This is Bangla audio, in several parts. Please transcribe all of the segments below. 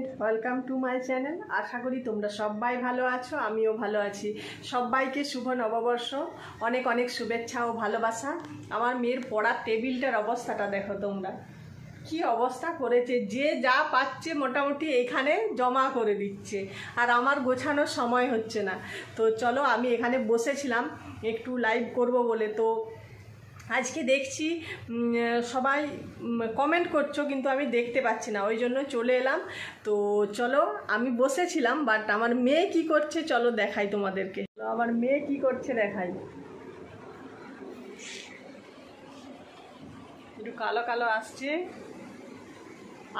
Friend, welcome to my channel. আশা করি তোমরা সবাই ভালো আছো, আমিও ভালো আছি। সবাইকে শুভ নববর্ষ, অনেক অনেক শুভেচ্ছা ও ভালোবাসা। আমার মেয়ের পড়ার টেবিলটার অবস্থাটা দেখো তোমরা, কি অবস্থা করেছে। যে যা পাচ্ছে মোটামুটি এখানে জমা করে দিচ্ছে, আর আমার গোছানোর সময় হচ্ছে না। তো চলো, আমি এখানে বসেছিলাম একটু লাইভ করব বলে। তো আজকে দেখছি সবাই কমেন্ট করছো, কিন্তু আমি দেখতে পাচ্ছি না, ওই জন্য চলে এলাম। তো চলো, আমি বসেছিলাম, বাট আমার মেয়ে কি করছে চলো দেখাই তোমাদেরকে। আমার মেয়ে কি করছে দেখাই। একটু কালো কালো আসছে,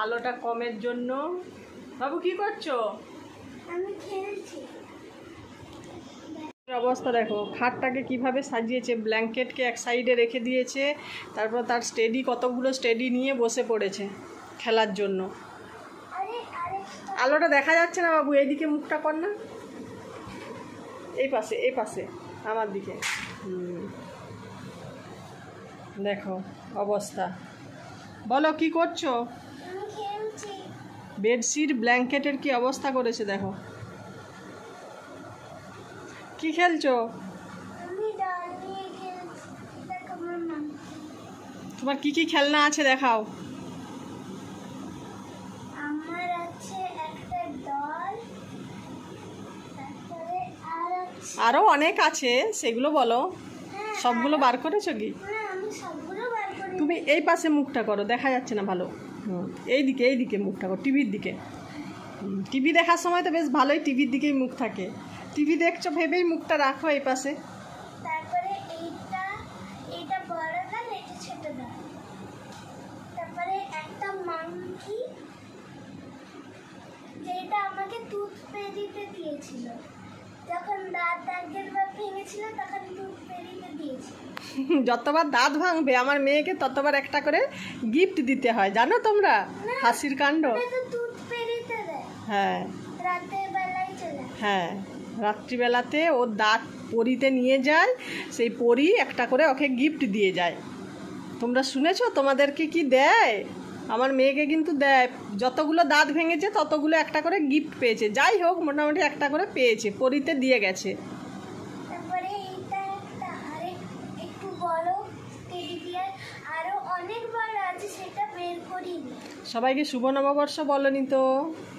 আলোটা কমের জন্য। বাবু কি করছো? আমি খেলছি। অবস্থা দেখো, খাটটাকে কিভাবে সাজিয়েছে, ব্ল্যাঙ্কেটকে এক সাইডে রেখে দিয়েছে, তারপর তার স্টেডি, কতগুলো স্টেডি নিয়ে বসে পড়েছে খেলার জন্য। আলোটা দেখা যাচ্ছে না বাবু, এইদিকে মুখটা কর না, এই পাশে এই পাশে আমার দিকে। দেখো অবস্থা, বলো কি করছো? আমি খেলছি। বেডশিট ব্ল্যাঙ্কেটের কি অবস্থা করেছে দেখো। কি খেলছো? আমি ডাল নিয়ে খেলছি। দেখো মাম্মা, তোমার কি কি খেলনা আছে দেখাও। আমার আছে একটা ডল, তারপরে আরও অনেক আছে, সেগুলো বলো। সবগুলো বার করেছো কি? আমি সবগুলো বার করি। তুমি এই পাশে মুখটা করো, দেখা যাচ্ছে না ভালো। এইদিকে এইদিকে মুখটা করো, টিভির দিকে। টিভি দেখার সময় তো বেশ ভালোই টিভির দিকেই মুখ থাকে। টিভি দেখছো ভেবেই মুখটা রাখো এই পাশে। তারপরে এইটা বড় ডাল, এটা ছোট ডাল। তারপরে একটা মাংকি, যেটা আমাকে টুথপেস্টে দিয়েছিল যখন দাঁত আগের বার ভেঙেছিল, তখন টুথপেস্টে দিয়েছিল। যতবার দাঁত ভাঙবে আমার মেয়েকে ততবার একটা করে গিফট দিতে হয়, জানো তোমরা? হাসির কাণ্ড। হ্যাঁ, রাতের বেলায় চলে। হ্যাঁ, রাত্রিবেলাতে ওর দাঁত পরীতে নিয়ে যায়, সেই পরী একটা করে ওকে গিফট দিয়ে যায়। তোমরা শুনেছো তোমাদেরকে কি দেয়? আমার মেয়েকে কিন্তু দেয়, যতগুলো দাঁত ভেঙেছে ততগুলো একটা করে গিফট পেয়েছে। যাই হোক, মোটামুটি একটা করে পেয়েছে, পরীতে দিয়ে গেছে। তারপরে এইটা একটা আরেক একটু বড় টেডি বিয়ার, আরো অনেক বড় আছে, সেটা বের করিনি। সবাইকে শুভ নববর্ষ বলনি তো,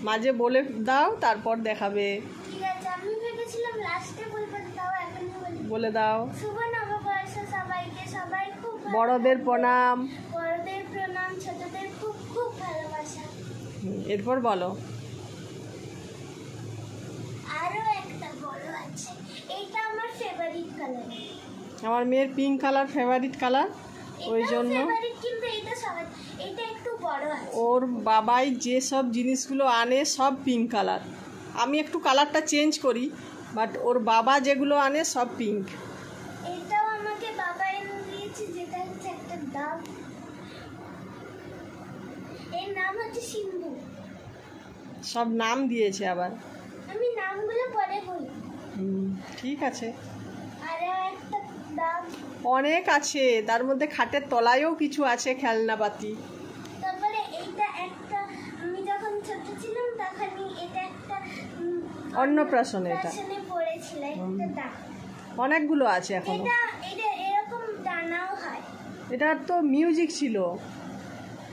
মাঝে বলে দাও, তারপর দেখাবে। ঠিক আছে, আমি ভেবেছিলাম লাস্টে বলবো, তাও এখনই বলে দাও। শুভ নববর্ষ সবাইকে, সবাই খুব বড়দের প্রণাম। বড়দের প্রণাম, ছোটদের খুব খুব ভালোবাসা। এরপর বলো। আরো একটা বড় আছে, এইটা আমার ফেভারিট কালার। আমার মেয়ের পিঙ্ক কালার ফেভারিট কালার, ওই জন্য কিন্তু এটা একটু বড় আছে। ওর বাবাই যে সব জিনিসগুলো আনে সব পিঙ্ক কালার। আমি একটু কালারটা চেঞ্জ করি, বাট ওর বাবা যেগুলো আনে সব পিঙ্ক। এটাও আমাকে বাবা এনে দিয়েছে, যেটা হচ্ছে একটা ডাব। এর নাম হচ্ছে সিম্বু। সব নাম দিয়েছে আবার। আমি নামগুলো পরে বলি। ঠিক আছে। আর একটা ডাব, অনেক আছে, তার মধ্যে খাটের তলায়ও কিছু আছে খেলনাপাতি। তারপরে এইটা একটা, আমি যখন ছোট ছিলাম তখনই এটা একটা অন্নপ্রাশনে এটা পড়েছিল একটা ডাব। অনেকগুলো আছে এখনো। এটা এরকম ডানাও হয়। এটার তো মিউজিক ছিল,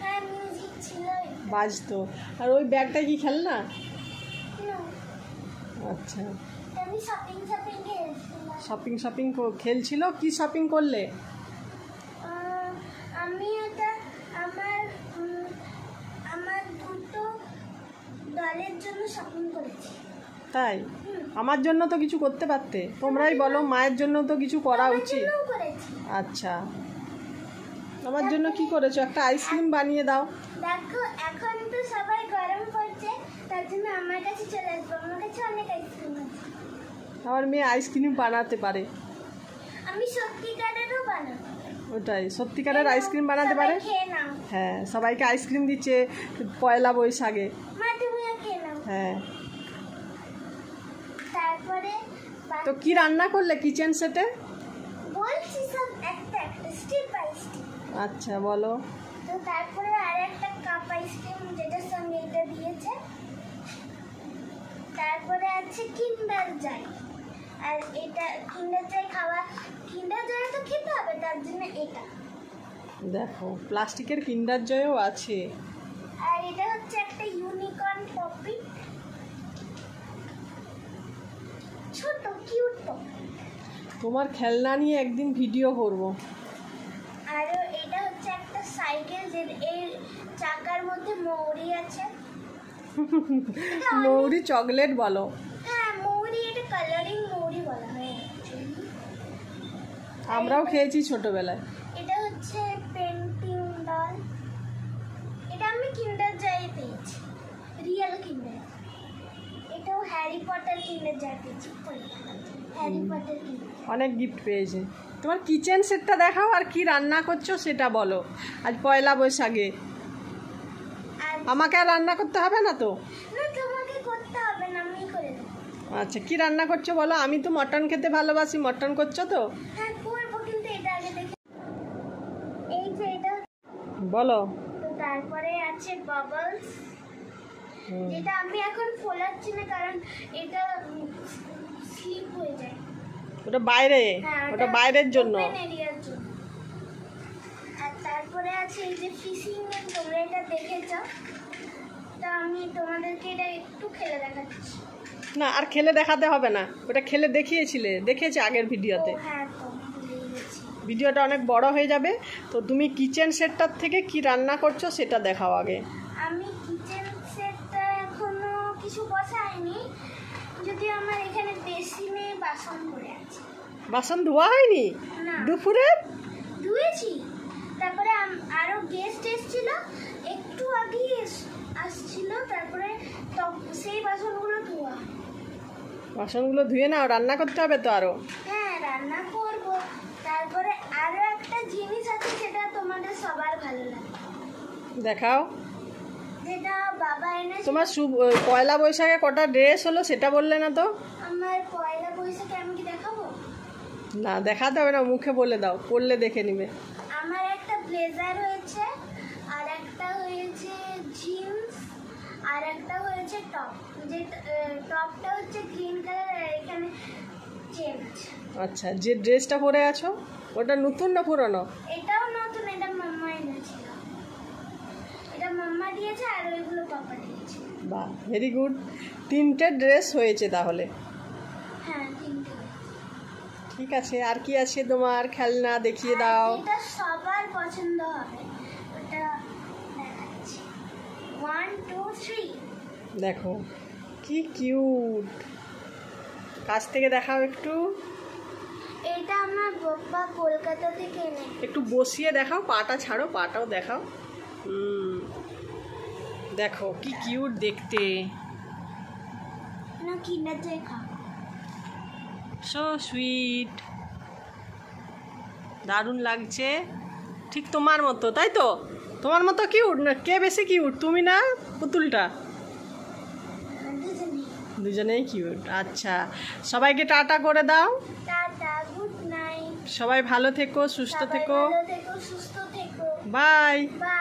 হ্যাঁ মিউজিক ছিল, বাজতো। আর ওই ব্যাগটা কি খেলনা? আচ্ছা, আমি শপিং শপিং খেলছিল। কি শপিং করলে? আমি এটা আমার দুটো ডলের জন্য শপিং করেছি। তাই? আমার জন্য তো কিছু করতে পারতে, তোমরাই বলো। মায়ের জন্য তো কিছু করা উচিত। আচ্ছা, আমার জন্য কি করেছো? একটা আইসক্রিম বানিয়ে দাও। দেখো, এখন তো সবাই গরম পড়ছে, তার জন্য আমার কাছে চলে আসবো, আমার কাছে অনেক আইসক্রিম আছে। আমার মেয়ে আইসক্রিম বানাতে পারে। আমি সত্যিকারেরও বানাবো। ওটাই, সত্যিকারের আইসক্রিম বানাতে পারে। হ্যাঁ, সবাইকে আইসক্রিম দিচ্ছে পয়লা বৈশাখে। মা তুমিও খেয়ে নাও। হ্যাঁ। তারপরে তো কি রান্না করলে কিচেন সেটে? বলছি সব একটা একটা, স্টেপ বাই স্টেপ। আচ্ছা বলো। তো তারপরে আর একটা কাপ আইসক্রিম, যেটার সঙ্গে এটা দিয়েছে। জয়, আর এটা কিন্ডার জয় খাওয়া, কিন্ডার জয় তো খেতে হবে, তার জন্য এটা। দেখো প্লাস্টিকের কিন্ডার জয়ও আছে। আর এটা হচ্ছে একটা ইউনিকর্ন পপি, ছোট কিউট পপি। তোমার খেলনা নিয়ে একদিন ভিডিও করব। আর এটা হচ্ছে একটা সাইকেল, যে এর চাকার মধ্যে মৌরি আছে। মৌরি চকলেট বলো। হ্যাঁ মৌরি, এটা কালারিং মৌরি বলা হয় actually। আমরাও খেয়েছি ছোটবেলায়। এটা হচ্ছে পেন্টিং ডল, এটা আমি কিন্ডার জয়ে পেয়েছি, রিয়েল কিন্ডার। এটাও হ্যারি পটার কিন্ডার জয় পেয়েছি, হ্যারি পটার কিন্ডার। অনেক গিফট পেয়েছে। তোমার কিচেন সেটটা দেখাও, আর কি রান্না করছো সেটা বলো। আজ পয়লা বৈশাখে আর আমাকে আর রান্না করতে হবে না তো? না, তোমাকে করতে হবে না, আমি করে দেবো। আচ্ছা কি রান্না করছো বলো? আমি তো মটন খেতে ভালোবাসি, মটন করছো তো? হ্যাঁ করবো, কিন্তু এটা আগে দেখে। এই যে এটা, বলো। তো তারপরে আছে বাবলস, যেটা আমি এখন ফোলাচ্ছি না কারণ এটা স্লিপ হয়ে যায়। ওটা বাইরে, হ্যাঁ, ওটা বাইরের জন্য। open area র জন্য। আর তারপরে আছে এই যে ফিশিং নেট, তোমরা এটা দেখেছ, তা আমি তোমাদেরকে এটা একটু খেলে দেখাচ্ছি। না আর খেলে দেখাতে হবে না, ওটা খেলে দেখিয়েছিলে, দেখেছি আগের ভিডিওতে। ও হ্যাঁ, তো ভুলেই গেছি। ভিডিওটা অনেক বড় হয়ে যাবে, তো তুমি কিচেন সেটটার থেকে কি রান্না করছো সেটা দেখাও আগে। আমি কিচেন সেটটা এখনো কিছু বসাইনি, যদি আমার এখানে বেসিনে বাসন পড়ে আছে। বাসন ধোয়া হয়নি না। দুপুরে? ধুয়েছি, তারপরে আরো গেস্ট এসেছিল, একটু আগে আসছিল, তারপরে সেই বাসনগুলো ধোয়া। বাসনগুলো ধুয়ে নাও, রান্না করতে হবে তো আরো। হ্যাঁ রান্না করব। তারপরে আরো একটা জিনিস আছে, সেটা তোমাদের সবার ভালো লাগে, দেখাও। যেটা বাবা এনেছে। তোমার পয়লা বৈশাখে কটা ড্রেস হলো সেটা বললে না তো? আমার পয়লা বৈশাখে আমি কি দেখাবো? না দেখাতে হবে না, মুখে বলে দাও, পড়লে দেখে নিবে। আমার একটা ব্লেজার হয়েছে, আর একটা হয়েছে জিন্স, আর একটা হয়েছে টপ, যে টপটা হচ্ছে গ্রিন কালার, আর এখানে চেন আছে। আচ্ছা যে ড্রেসটা পরে আছো ওটা নতুন না পুরনো? এটাও নতুন, এটা মাম্মা এনেছিল, এটা মাম্মা দিয়েছে, আর ওইগুলো পাপা দিয়েছে। বাহ ভেরি গুড, 3টে ড্রেস হয়েছে তাহলে। হ্যাঁ 3টে। ঠিক আছে, আর কি আছে তোমার খেলনা দেখিয়ে দাও। এটা সবার পছন্দ হবে, ওটা দেখাচ্ছি। 1 2 3। দেখো কি কিউট, কাছ থেকে দেখাও একটু। এটা আমার বাবা কলকাতা থেকে এনে। একটু বসিয়ে দেখাও, পাটা ছাড়ো, পাটাও দেখাও। দেখো কি কিউট দেখতে, না কিন্ডার জয় খাবো। সো সুইট, দারুণ লাগছে, ঠিক তোমার মতো, তাই তো? তোমার মতো কিউট না? কে বেশি কিউট, তুমি না পুতুলটা? দুজনেই কিউট। আচ্ছা সবাইকে টাটা করে দাও। Tata, good night. সবাই ভালো থেকো, সুস্থ থেকো। ভালো থেকো, সুস্থ থেকো। বাই। বাই।